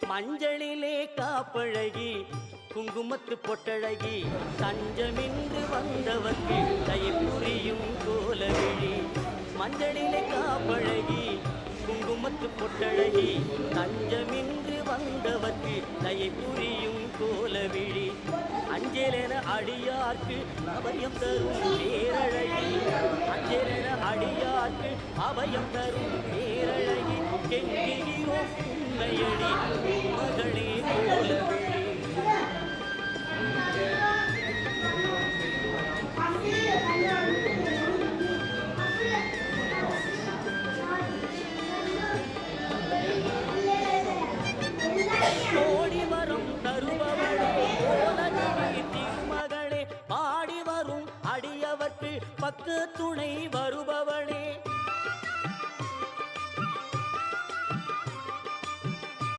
மஞ்சளிலே காப்பழகி குங்குமத்து பொட்டழகி தஞ்சமின்று வந்தவர்க்கு தயை புரியும் கோலவிழி. மஞ்சளிலே காப்பழகி குங்குமத்து பொட்டழகி தஞ்சமின்று வந்தவர்க்கு தயை புரியும் கோலவிழி. அஞ்சலென அடியார்க்கு அபயம் தரும் பேரழகி. அஞ்சலென அடியார்க்கு அபயம் தரும் பேரழகி. கெஞ்சுகிறோம் உண்மையடி மகளே கோலவிழி. கோடி வரும் தருபவளே கோலகிரி திருமகளே பாடி வரும் அடியவர்க்கு பக்க துணை வருபவள்.